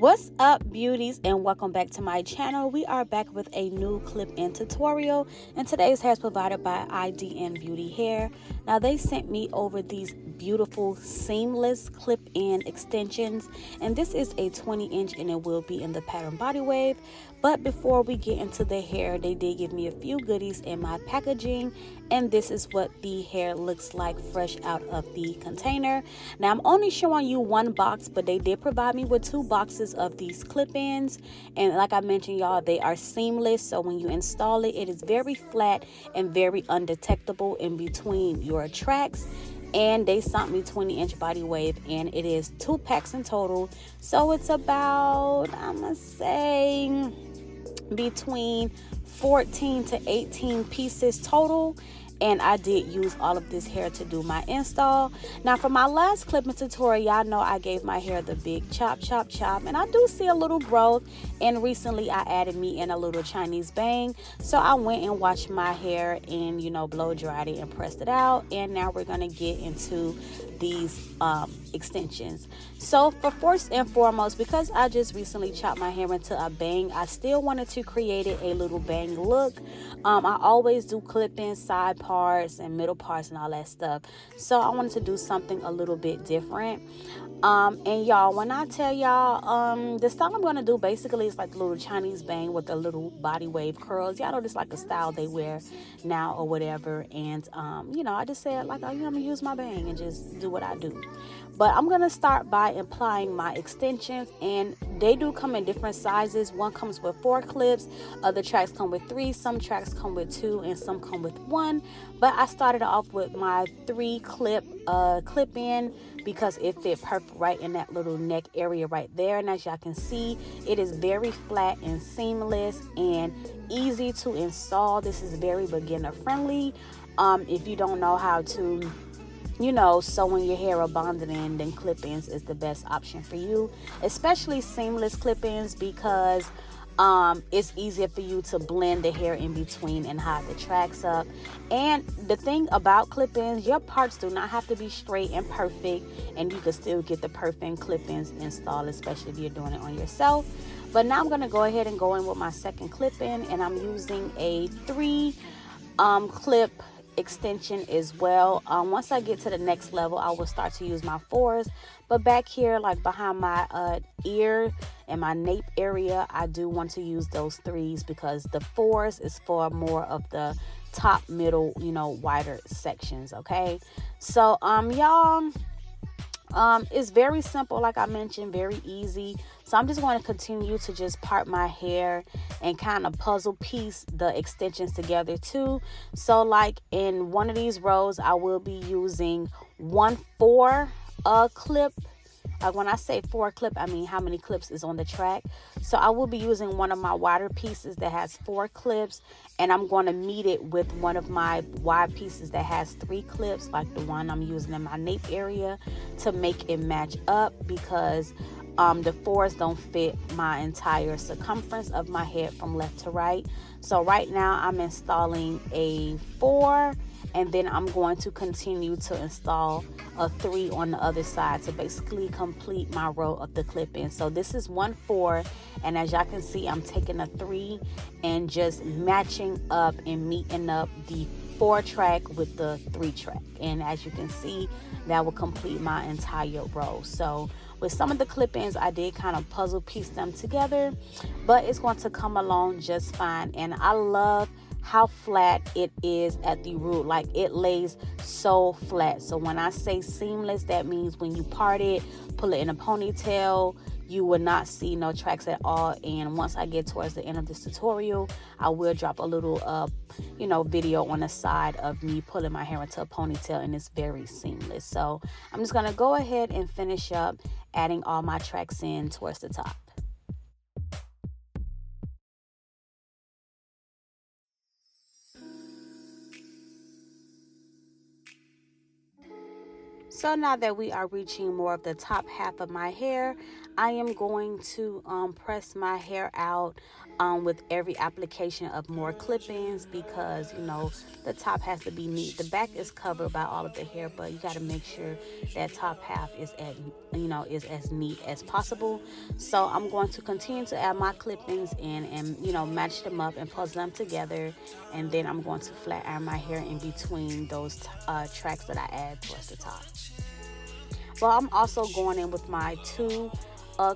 What's up, beauties, and welcome back to my channel. We are back with a new clip-in tutorial, and today's hair is provided by IDN Beauty Hair. Now, they sent me over these beautiful seamless clip-in extensions, and this is a 20-inch and it will be in the pattern body wave. But before we get into the hair, they did give me a few goodies in my packaging, and this is what the hair looks like fresh out of the container. Now, I'm only showing you one box, but they did provide me with 2 boxes of these clip-ins, and like I mentioned, y'all, they are seamless, so when you install it, it is very flat and very undetectable in between your tracks. And they sent me 20-inch body wave, and it is 2 packs in total, so it's about, I'm gonna say, between 14 to 18 pieces total. And I did use all of this hair to do my install. Now, for my last clip-in tutorial, y'all know I gave my hair the big chop, and I do see a little growth. And recently, I added me in a little Chinese bang. So I went and washed my hair and, blow dried it and pressed it out. And now we're gonna get into these extensions. So for first and foremost, because I just recently chopped my hair into a bang, I still wanted to create a little bang look. I always do clip-in side parts and middle parts and all that stuff, so I wanted to do something a little bit different. And y'all, when I tell y'all, the style I'm gonna do basically is like a little Chinese bang with a little body wave curls. Y'all know this like a style they wear now or whatever. And I just said like, I'm gonna use my bang and just do what I do. But I'm gonna start by applying my extensions, and they do come in different sizes. One comes with 4 clips, other tracks come with 3, some tracks come with 2, and some come with 1. But I started off with my 3 clip in because it fit perfect right in that little neck area right there. And as y'all can see, it is very flat and seamless and easy to install. This is very beginner friendly. If you don't know how to sewing your hair or bonding in, then clip-ins is the best option for you, especially seamless clip-ins, because it's easier for you to blend the hair in between and hide the tracks up. And the thing about clip-ins, your parts do not have to be straight and perfect, and you can still get the perfect clip-ins installed, especially if you're doing it on yourself. But now I'm going to go ahead and go in with my second clip-in, and I'm using a 3 clip extension as well. Once I get to the next level, I will start to use my 4s, but back here, like behind my ear and my nape area, I do want to use those 3s because the 4s is for more of the top, middle, wider sections. Okay, so y'all, it's very simple, like I mentioned, very easy. So I'm just going to continue to just part my hair and kind of puzzle piece the extensions together too. So like in one of these rows, I will be using 1 4 clip. Like when I say 4 clip, I mean how many clips is on the track. So I will be using one of my wider pieces that has 4 clips, and I'm going to meet it with one of my wide pieces that has 3 clips, like the one I'm using in my nape area, to make it match up, because the 4s don't fit my entire circumference of my head from left to right. So right now I'm installing a 4, and then I'm going to continue to install a 3 on the other side to basically complete my row of the clip-in. So this is 1 4, and as y'all can see, I'm taking a 3 and just matching up and meeting up the 4 track with the 3 track. And as you can see, that will complete my entire row. So with some of the clip-ins, I did kind of puzzle piece them together, but it's going to come along just fine. And I love how flat it is at the root. Like, it lays so flat. So when I say seamless, that means when you part it, pull it in a ponytail, you will not see no tracks at all. And once I get towards the end of this tutorial, I will drop a little video on the side of me pulling my hair into a ponytail, and it's very seamless. So I'm just gonna go ahead and finish up adding all my tracks in towards the top. So now that we are reaching more of the top half of my hair, I am going to press my hair out with every application of more clip-ins, because you know the top has to be neat. The back is covered by all of the hair, but you got to make sure that top half is is as neat as possible. So I'm going to continue to add my clip-ins in, and match them up and puzzle them together, and then I'm going to flat iron my hair in between those tracks that I add towards the top. Well, I'm also going in with my two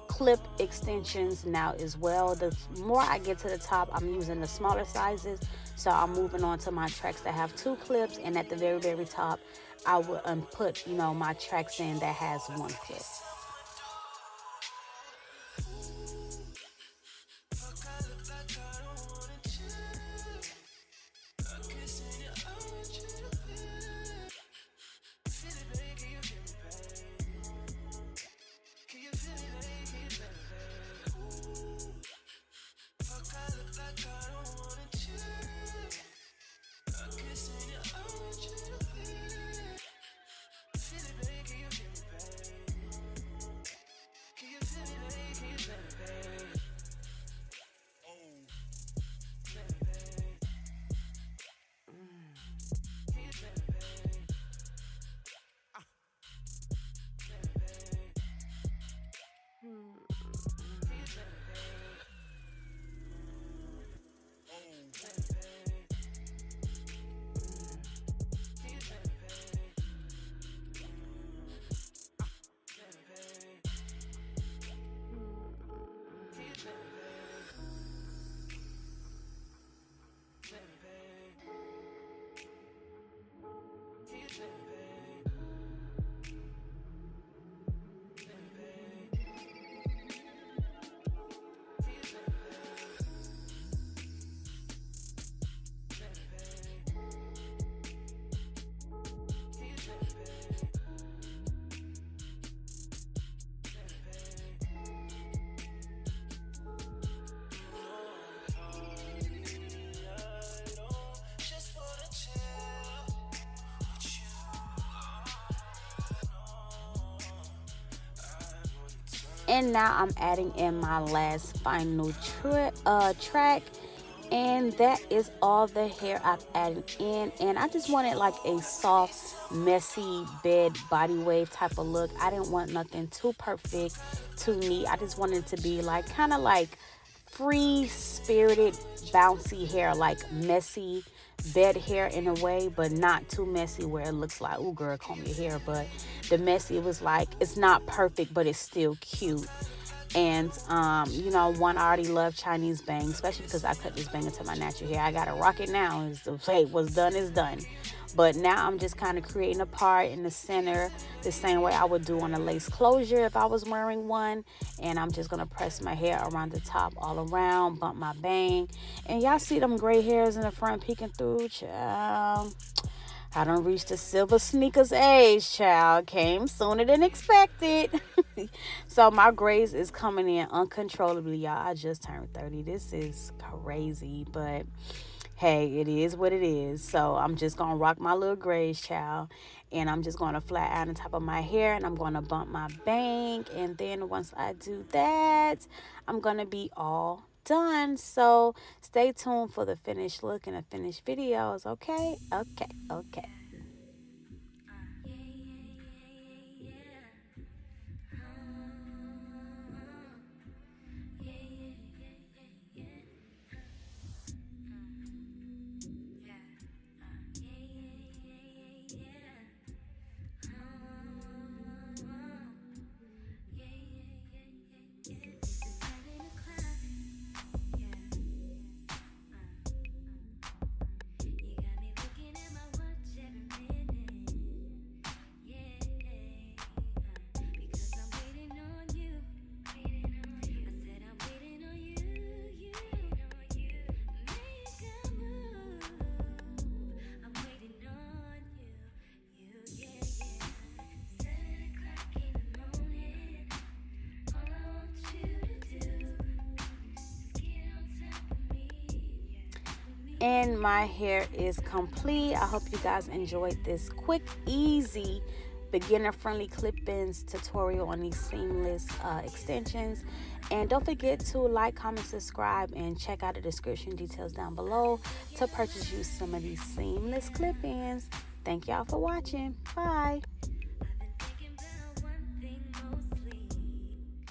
clip extensions now as well. The more I get to the top, I'm using the smaller sizes. So I'm moving on to my tracks that have two clips, and at the very, very top, I will put, my tracks in that has one clip. And now I'm adding in my last final track, and that is all the hair I've added in. And I just wanted like a soft, messy bed body wave type of look. I didn't want nothing too perfect, too neat. I just wanted it to be like kind of like free spirited, bouncy hair, like messy bed hair in a way, but not too messy where it looks like, oh girl, comb your hair. But the messy was like, it's not perfect, but it's still cute. And one, I already love Chinese bangs, especially because I cut this bang into my natural hair. I gotta rock it now. Hey, what's done is done. But now I'm just kind of creating a part in the center the same way I would do on a lace closure if I was wearing one. And I'm just going to press my hair around the top all around, bump my bang. And y'all see them gray hairs in the front peeking through? Child, I done reached the silver sneakers age, child. Came sooner than expected. So my grays is coming in uncontrollably, y'all. I just turned 30. This is crazy, but hey, it is what it is. So I'm just going to rock my little grays, child. And I'm just going to flat iron the top of my hair, and I'm going to bump my bang. And then once I do that, I'm going to be all done. So stay tuned for the finished look and the finished videos. Okay. And my hair is complete. I hope you guys enjoyed this quick, easy beginner-friendly clip-ins tutorial on these seamless extensions. And don't forget to like, comment, subscribe, and check out the description details down below to purchase you some of these seamless clip-ins. Thank y'all for watching. Bye.